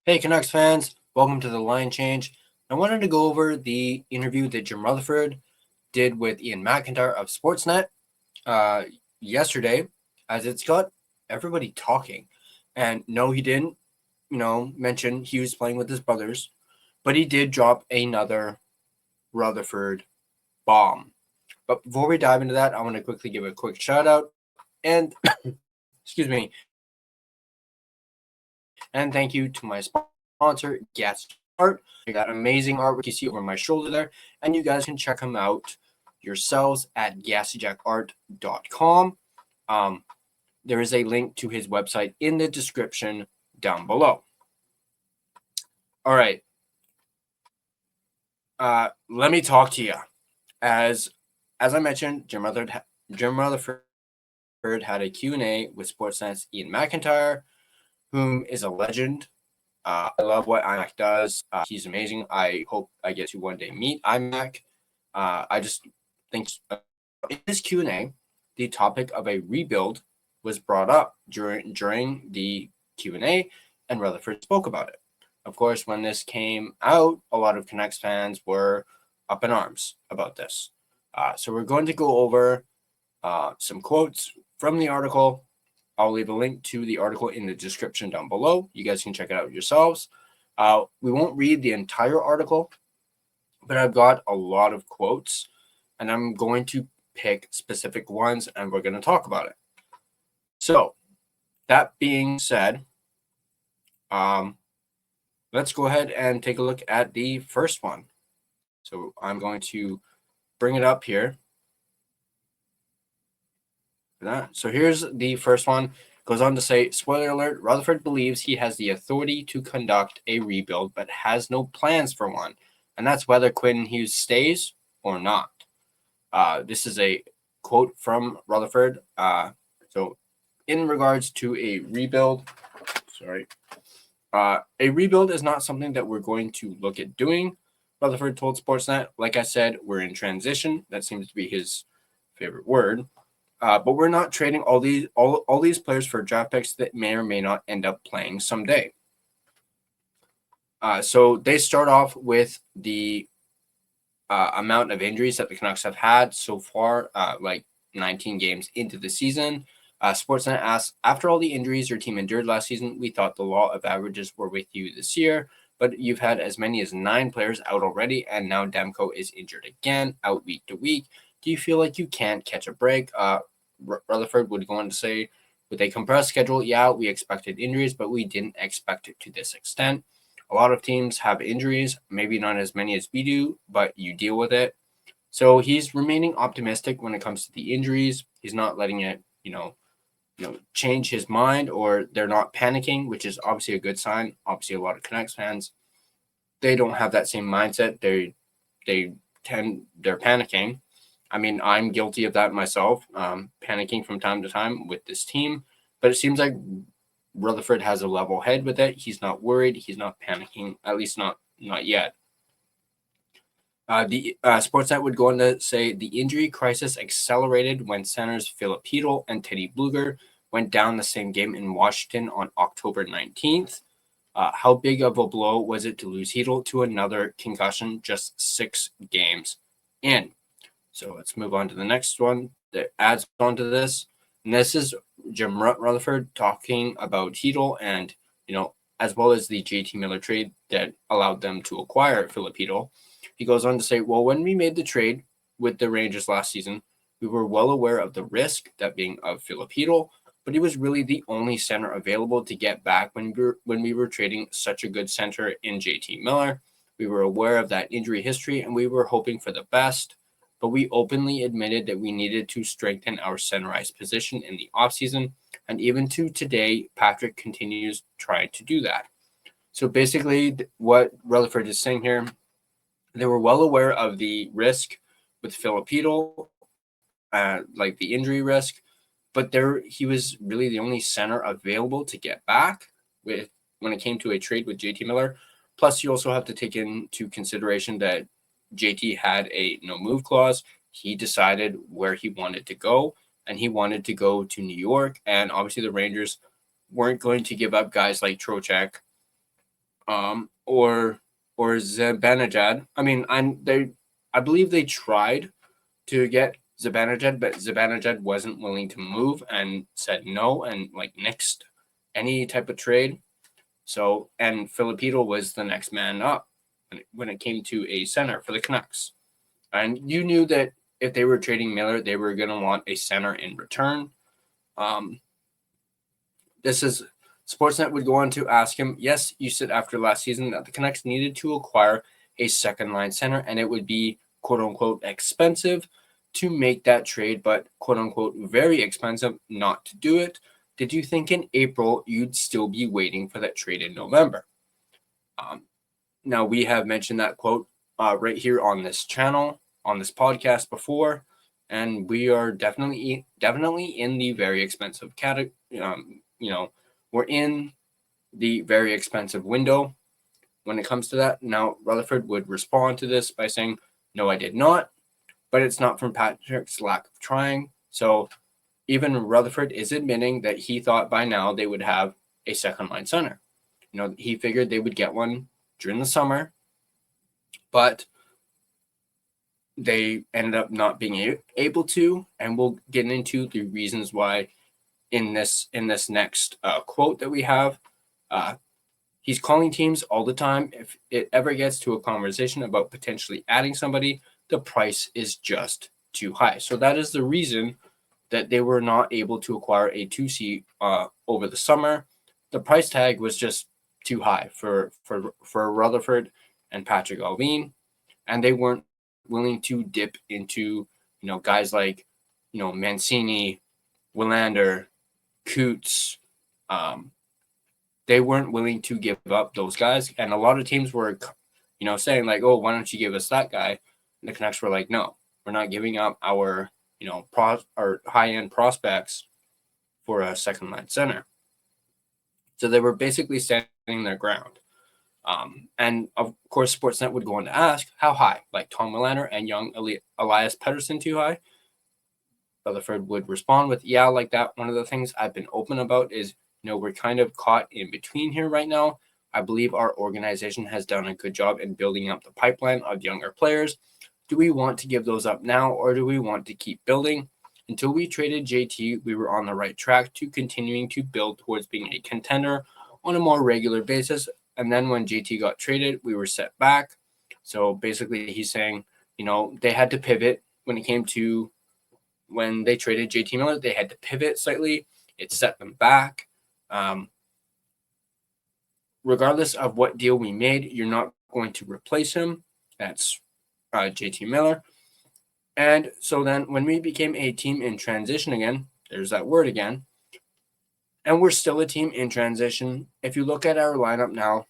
Hey, Canucks fans, welcome to the Line Change. I wanted to go over the interview that Jim Rutherford did with Iain MacIntyre of Sportsnet yesterday, as it's got everybody talking. And no, he didn't, mention he was playing with his brothers, but he did drop another Rutherford bomb. But before we dive into that, I want to quickly give a quick shout out and, excuse me, and thank you to my sponsor, Gassy Jack Art. I got amazing artwork you see over my shoulder there, and you guys can check them out yourselves at GassyJackArt.com. There is a link to his website in the description down below. All right. Let me talk to you. As I mentioned, Jim Rutherford had a Q&A with Sportsnet's Iain MacIntyre, whom is a legend. I love what iMac does. He's amazing. I hope I get to one day meet iMac. I just think in this Q&A, the topic of a rebuild was brought up during the Q&A, and Rutherford spoke about it. Of course, when this came out, a lot of Canucks fans were up in arms about this. So we're going to go over some quotes from the article. I'll leave a link to the article in the description down below. You guys can check it out yourselves. We won't read the entire article, but I've got a lot of quotes, and I'm going to pick specific ones, and we're going to talk about it. So, that being said, let's go ahead and take a look at the first one. So, I'm going to bring it up here. So here's the first one. Goes on to say, spoiler alert, Rutherford believes he has the authority to conduct a rebuild, but has no plans for one. And that's whether Quinn Hughes stays or not. This is a quote from Rutherford. So in regards to a rebuild, a rebuild is not something that we're going to look at doing. Rutherford told Sportsnet, like I said, we're in transition. That seems to be his favorite word. But we're not trading all these players for draft picks that may or may not end up playing someday. So they start off with the amount of injuries that the Canucks have had so far, like 19 games into the season. Sportsnet asks, after all the injuries your team endured last season, we thought the law of averages were with you this year, but you've had as many as 9 players out already, and now Demko is injured again, out week to week. Do you feel like you can't catch a break? Rutherford would go on to say, with a compressed schedule, yeah, we expected injuries, but we didn't expect it to this extent. A lot of teams have injuries, maybe not as many as we do, but you deal with it. So he's remaining optimistic when it comes to the injuries. He's not letting it, change his mind, or they're not panicking, which is obviously a good sign. Obviously, a lot of Canucks fans, they don't have that same mindset. They're panicking. I mean, I'm guilty of that myself, panicking from time to time with this team. But it seems like Rutherford has a level head with it. He's not worried. He's not panicking, at least not yet. The Sportsnet would go on to say the injury crisis accelerated when centers Filip Chytil and Teddy Blueger went down the same game in Washington on October 19th. How big of a blow was it to lose Chytil to another concussion just 6 games in? So let's move on to the next one that adds on to this. And this is Jim Rutherford talking about Chytil and, as well as the JT Miller trade that allowed them to acquire Filip Chytil. He goes on to say, well, when we made the trade with the Rangers last season, we were well aware of the risk, that being of Filip Chytil, but he was really the only center available to get back when we were trading such a good center in JT Miller. We were aware of that injury history, and we were hoping for the best. But we openly admitted that we needed to strengthen our center ice position in the offseason, and even to today, Patrick continues trying to do that. So basically, what Rutherford is saying here, they were well aware of the risk with Filip Chytil, like the injury risk, but he was really the only center available to get back when it came to a trade with JT Miller. Plus, you also have to take into consideration that JT had a no-move clause. He decided where he wanted to go, and he wanted to go to New York. And obviously the Rangers weren't going to give up guys like Trocheck or Zibanejad. I mean, I believe they tried to get Zibanejad, but Zibanejad wasn't willing to move and said no and like nixed any type of trade. So, and Filipino was the next man up when it came to a center for the Canucks. And you knew that if they were trading Miller, they were going to want a center in return. This is Sportsnet would go on to ask him, yes, you said after last season that the Canucks needed to acquire a second line center and it would be quote unquote expensive to make that trade, but quote unquote very expensive not to do it. Did you think in April you'd still be waiting for that trade in November? Now, we have mentioned that quote right here on this channel, on this podcast before, and we are definitely in the very expensive category. We're in the very expensive window when it comes to that. Now, Rutherford would respond to this by saying, no, I did not, but it's not from Patrick's lack of trying. So even Rutherford is admitting that he thought by now they would have a second line center. He figured they would get one during the summer, but they ended up not being able to, and we'll get into the reasons why in this next quote that we have. He's calling teams all the time. If it ever gets to a conversation about potentially adding somebody, the price is just too high. So that is the reason that they were not able to acquire a 2C over the summer. The price tag was just too high for Rutherford and Patrick Allvin, and they weren't willing to dip into guys like Mancini, Willander, Coots. They weren't willing to give up those guys, and a lot of teams were saying like, oh, why don't you give us that guy? And the Canucks were like, no, we're not giving up our our high-end prospects for a second line center. So they were basically standing their ground. And of course, Sportsnet would go on to ask, how high? Like Tom Willander and young Elias Pettersson too high? Rutherford would respond with, yeah, like that. One of the things I've been open about is, we're kind of caught in between here right now. I believe our organization has done a good job in building up the pipeline of younger players. Do we want to give those up now, or do we want to keep building? Until we traded JT, we were on the right track to continuing to build towards being a contender on a more regular basis. And then when JT got traded, we were set back. So basically he's saying, they had to pivot when it came to when they traded JT Miller. They had to pivot slightly. It set them back. Regardless of what deal we made, you're not going to replace him. That's JT Miller. And so then when we became a team in transition again, there's that word again, and we're still a team in transition. If you look at our lineup now,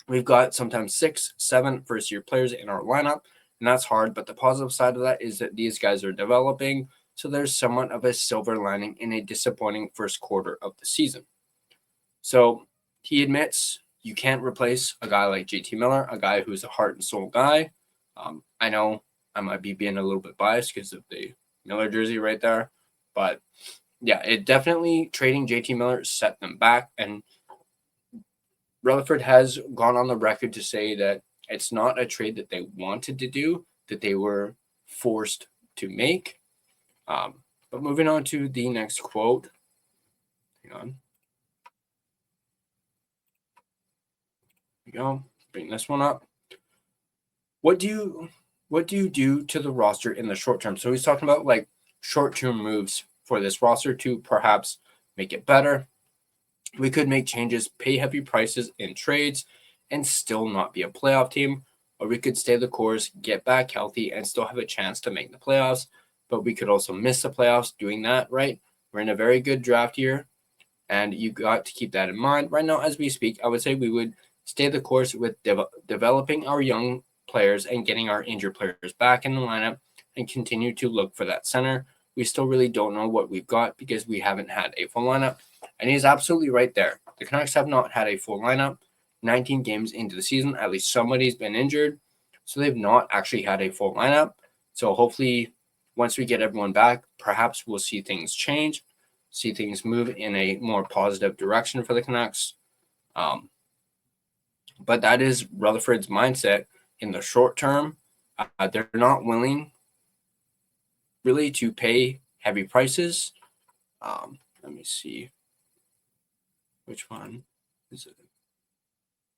we've got sometimes 6, 7 first-year players in our lineup, and that's hard. But the positive side of that is that these guys are developing, so there's somewhat of a silver lining in a disappointing first quarter of the season. So he admits you can't replace a guy like JT Miller, a guy who's a heart and soul guy. I know I might be being a little bit biased because of the Miller jersey right there. But yeah, it definitely trading JT Miller set them back. And Rutherford has gone on the record to say that it's not a trade that they wanted to do, that they were forced to make. But moving on to the next quote. Hang on. Here we go. Bring this one up. What do you do to the roster in the short term? So he's talking about like short-term moves for this roster to perhaps make it better. We could make changes, pay heavy prices in trades, and still not be a playoff team. Or we could stay the course, get back healthy, and still have a chance to make the playoffs. But we could also miss the playoffs doing that, right? We're in a very good draft year, and you got to keep that in mind. Right now, as we speak, I would say we would stay the course with developing our young players and getting our injured players back in the lineup and continue to look for that center. We still really don't know what we've got because we haven't had a full lineup. And he's absolutely right there. The Canucks have not had a full lineup. 19 games into the season, at least somebody's been injured. So they've not actually had a full lineup. So hopefully once we get everyone back, perhaps we'll see things change, see things move in a more positive direction for the Canucks. But that is Rutherford's mindset in the short term. They're not willing really to pay heavy prices. Let me see. Which one is it?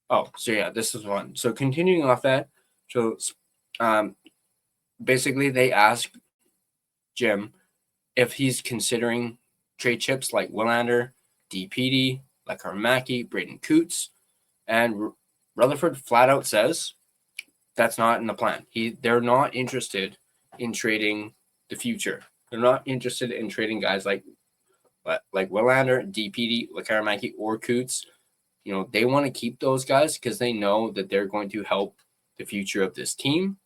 Oh, so yeah, this is one. So continuing off that, so basically they asked Jim if he's considering trade chips like Willander, DPD, like Armaki, Braden Coots, and Rutherford flat out says that's not in the plan. They're not interested in trading the future. They're not interested in trading guys like Willander, DPD, Lakaramaki, or Coots. They want to keep those guys because they know that they're going to help the future of this team.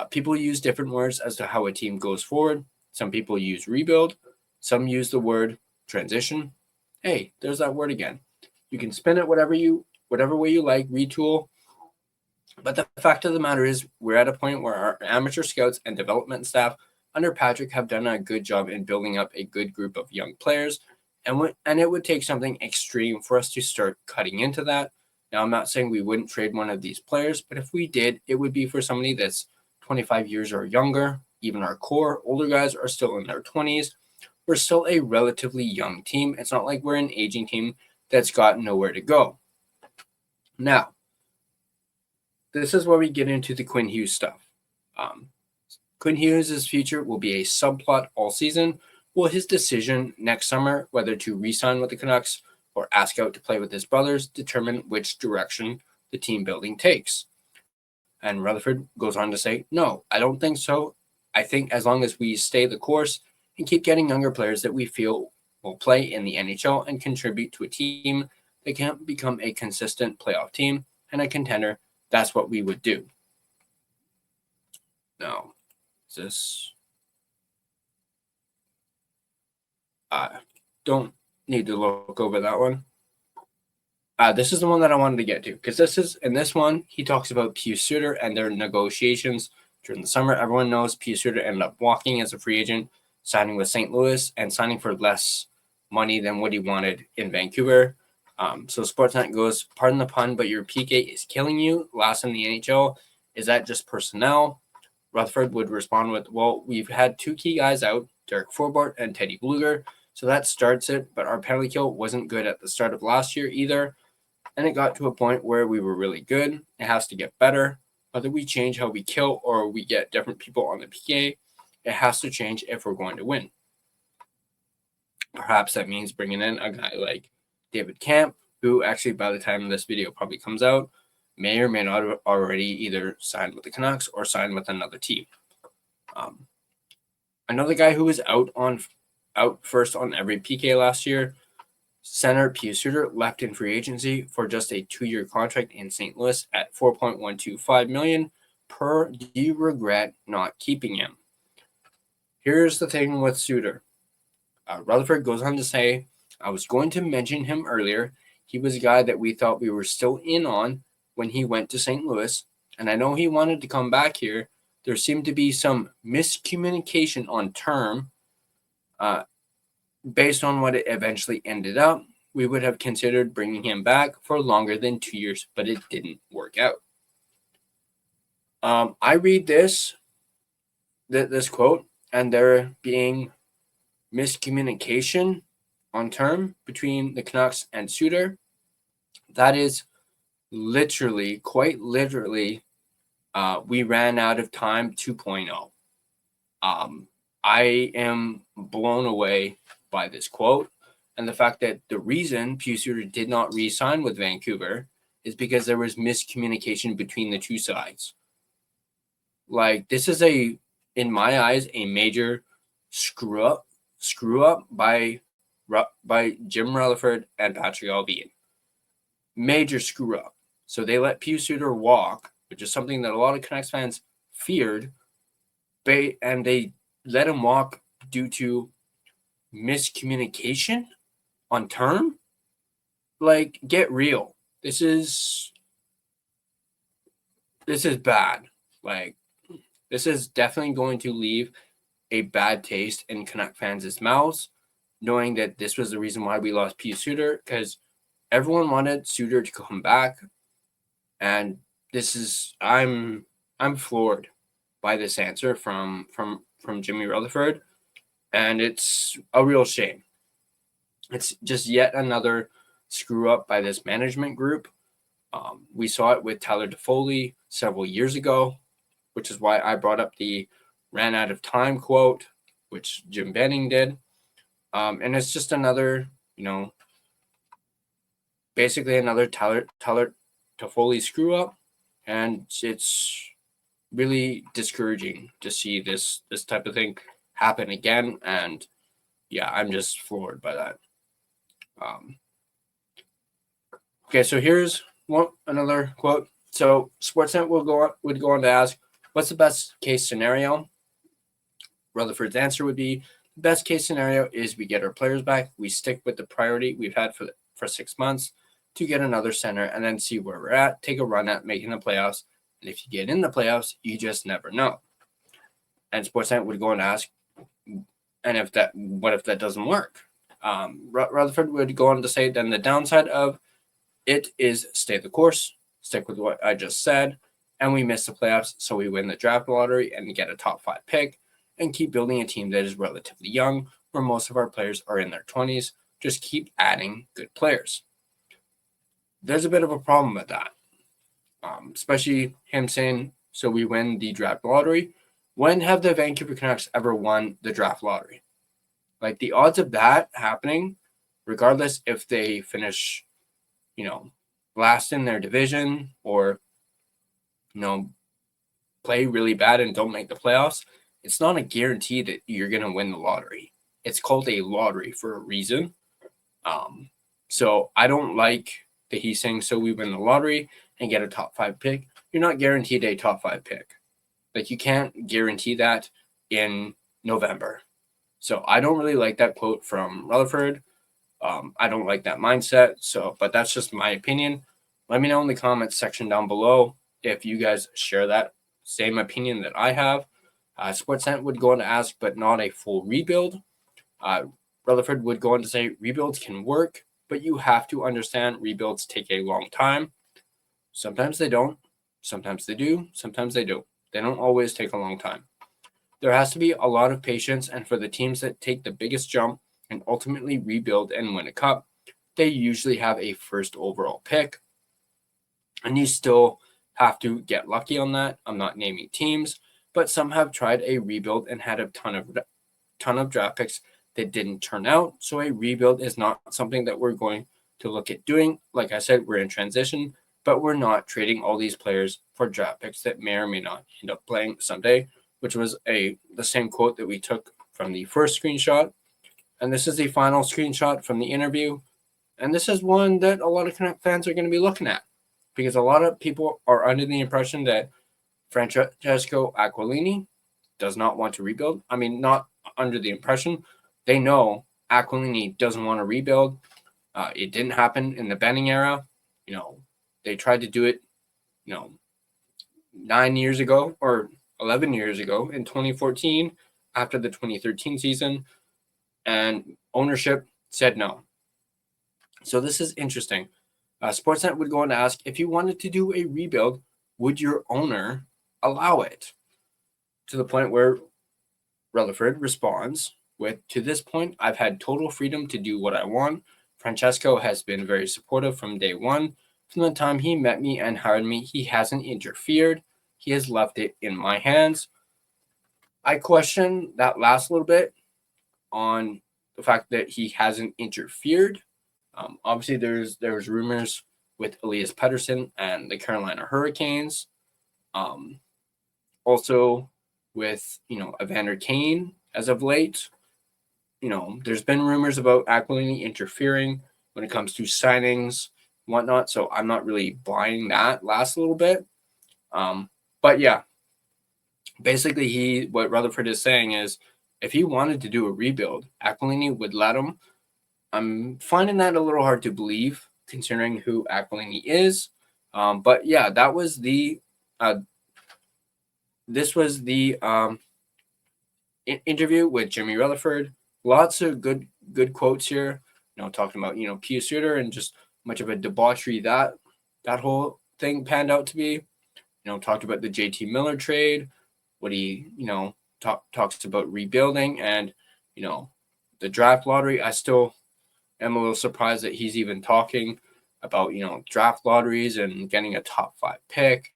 People use different words as to how a team goes forward. Some people use rebuild. Some use the word transition. Hey, there's that word again. You can spin it whatever way you like, retool. But the fact of the matter is we're at a point where our amateur scouts and development staff under Patrick have done a good job in building up a good group of young players. And it would take something extreme for us to start cutting into that. Now, I'm not saying we wouldn't trade one of these players, but if we did, it would be for somebody that's 25 years or younger. Even our core older guys are still in their 20s. We're still a relatively young team. It's not like we're an aging team that's got nowhere to go. Now, this is where we get into the Quinn Hughes stuff. Quinn Hughes' future will be a subplot all season. Will his decision next summer whether to re-sign with the Canucks or ask out to play with his brothers determine which direction the team building takes? And Rutherford goes on to say, no, I don't think so. I think as long as we stay the course and keep getting younger players that we feel will play in the NHL and contribute to a team that can become a consistent playoff team and a contender, that's what we would do. Now, is this... don't need to look over that one. This is the one that I wanted to get to because in this one, he talks about Pius Suter and their negotiations during the summer. Everyone knows Pius Suter ended up walking as a free agent, signing with St. Louis and signing for less money than what he wanted in Vancouver. So Sportsnet goes, pardon the pun, but your PK is killing you. Last in the NHL. Is that just personnel? Rutherford would respond with, well, we've had two key guys out, Derek Forbort and Teddy Bluger. So that starts it, but our penalty kill wasn't good at the start of last year either. And it got to a point where we were really good. It has to get better. Whether we change how we kill or we get different people on the PK, it has to change if we're going to win. Perhaps that means bringing in a guy like David Camp, who actually by the time this video probably comes out, may or may not have already either signed with the Canucks or signed with another team. Another guy who was out first on every PK last year, center Pius Suter, left in free agency for just a 2-year contract in St. Louis at $4.125 million per. Do you regret not keeping him? Here's the thing with Suter. Rutherford goes on to say, I was going to mention him earlier. He was a guy that we thought we were still in on when he went to St. Louis, and I know he wanted to come back here. There seemed to be some miscommunication on term. Based on what it eventually ended up, we would have considered bringing him back for longer than 2 years, but it didn't work out. I read this quote, and there being miscommunication on term between the Canucks and Suter. That is literally, quite literally, we ran out of time 2.0. I am blown away by this quote and the fact that the reason Pius Suter did not re-sign with Vancouver is because there was miscommunication between the two sides. Like, this is in my eyes, a major screw up by Jim Rutherford and Patrick Allvin. Major screw up. So they let Pius Suter walk, which is something that a lot of Canucks fans feared, and they let him walk due to miscommunication on term. Like, get real. This is bad. Like, this is definitely going to leave a bad taste in Canuck fans' mouths, knowing that this was the reason why we lost Pius Suter, because everyone wanted Suter to come back. And this is I'm floored by this answer from Jimmy Rutherford, and it's a real shame. It's just yet another screw up by this management group. We saw it with Tyler Toffoli several years ago, which is why I brought up the "ran out of time" quote, which Jim Benning did. And it's just another, basically another Tyler Toffoli screw up, and it's really discouraging to see this type of thing happen again. And yeah, I'm just floored by that. Okay, so here's another quote. So Sportsnet would go on to ask, what's the best case scenario? Rutherford's answer would be, the best case scenario is we get our players back, we stick with the priority we've had for 6 months to get another center, and then see where we're at, take a run at making the playoffs. And if you get in the playoffs, you just never know. And Sportsnet would go and ask, and what if that doesn't work? Rutherford would go on to say, then the downside of it is stay the course, stick with what I just said, and we miss the playoffs, so we win the draft lottery and get a top 5 pick, and keep building a team that is relatively young, where most of our players are in their 20s. Just keep adding good players. There's a bit of a problem with that, especially him saying, so we win the draft lottery. When have the Vancouver Canucks ever won the draft lottery? Like, the odds of that happening, regardless if they finish, last in their division or, play really bad and don't make the playoffs, it's not a guarantee that you're going to win the lottery. It's called a lottery for a reason. So I don't like that he's saying, so we win the lottery and get a top 5 pick. You're not guaranteed a top 5 pick. Like, you can't guarantee that in November. So I don't really like that quote from Rutherford. I don't like that mindset. But that's just my opinion. Let me know in the comments section down below if you guys share that same opinion that I have. Sportsnet would go on to ask, but not a full rebuild. Rutherford would go on to say, rebuilds can work, but you have to understand rebuilds take a long time. Sometimes they don't. Sometimes they do. Sometimes they do. They don't always take a long time. There has to be a lot of patience, and for the teams that take the biggest jump and ultimately rebuild and win a cup, they usually have a first overall pick. And you still have to get lucky on that. I'm not naming teams, but some have tried a rebuild and had a ton of draft picks that didn't turn out. So a rebuild is not something that we're going to look at doing. Like I said, we're in transition, but we're not trading all these players for draft picks that may or may not end up playing someday, which was the same quote that we took from the first screenshot. And this is the final screenshot from the interview. And this is one that a lot of Canucks fans are going to be looking at, because a lot of people are under the impression that Francesco Aquilini does not want to rebuild. I mean, not under the impression. They know Aquilini doesn't want to rebuild. It didn't happen in the Benning era. They tried to do it, 9 years ago or 11 years ago in 2014 after the 2013 season, and ownership said no. So this is interesting. Sportsnet would go on to ask, if you wanted to do a rebuild, would your owner allow it? To the point where Rutherford responds with, to this point, I've had total freedom to do what I want. Francesco has been very supportive from day one. From the time he met me and hired me, he hasn't interfered. He has left it in my hands. I question that last little bit on the fact that he hasn't interfered. Obviously, there's rumors with Elias Pettersson and the Carolina Hurricanes. Also with, Evander Kane as of late. There's been rumors about Aquilini interfering when it comes to signings, whatnot. So I'm not really buying that last little bit. But yeah, basically what Rutherford is saying is, if he wanted to do a rebuild, Aquilini would let him. I'm finding that a little hard to believe, considering who Aquilini is. But yeah, that was this was the interview with Jimmy Rutherford. Lots of good quotes here. Talking about Pius Suter and just much of a debauchery that whole thing panned out to be. Talked about the JT Miller trade, what he, talks about rebuilding and, the draft lottery. I still am a little surprised that he's even talking about, draft lotteries and getting a top 5 pick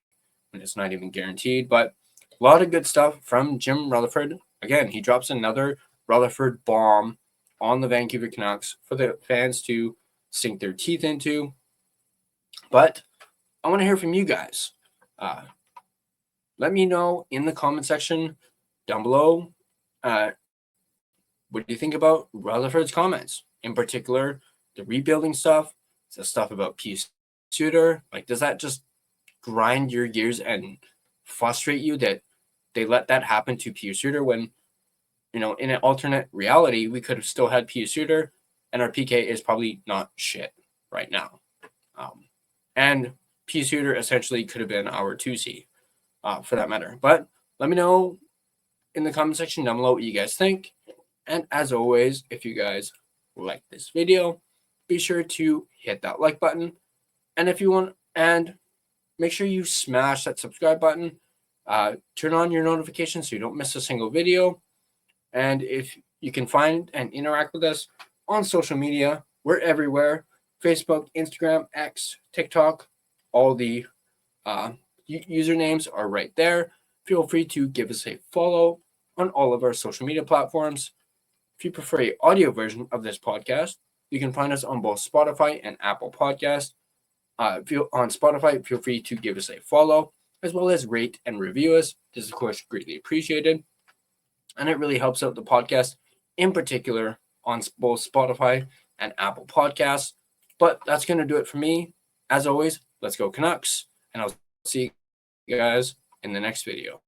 when it's not even guaranteed. But a lot of good stuff from Jim Rutherford. Again, he drops another Rutherford bomb on the Vancouver Canucks for the fans to sink their teeth into. But I want to hear from you guys. Let me know in the comment section down below. What do you think about Rutherford's comments? In particular, the rebuilding stuff, the stuff about Pius Suter. Like, does that just grind your gears and frustrate you that they let that happen to Pius Suter when, in an alternate reality, we could have still had Pius Suter and our PK is probably not shit right now. And Pius Suter essentially could have been our 2C for that matter. But let me know in the comment section down below what you guys think. And as always, if you guys like this video, be sure to hit that like button. And if you want, and make sure you smash that subscribe button. Turn on your notifications so you don't miss a single video. And if you can find and interact with us on social media, we're everywhere. Facebook, Instagram, X, TikTok, all the usernames are right there. Feel free to give us a follow on all of our social media platforms. If you prefer an audio version of this podcast, you can find us on both Spotify and Apple Podcasts. On Spotify, feel free to give us a follow, as well as rate and review us. This is, of course, greatly appreciated. And it really helps out the podcast, in particular on both Spotify and Apple Podcasts. But that's going to do it for me. As always, let's go Canucks. And I'll see you guys in the next video.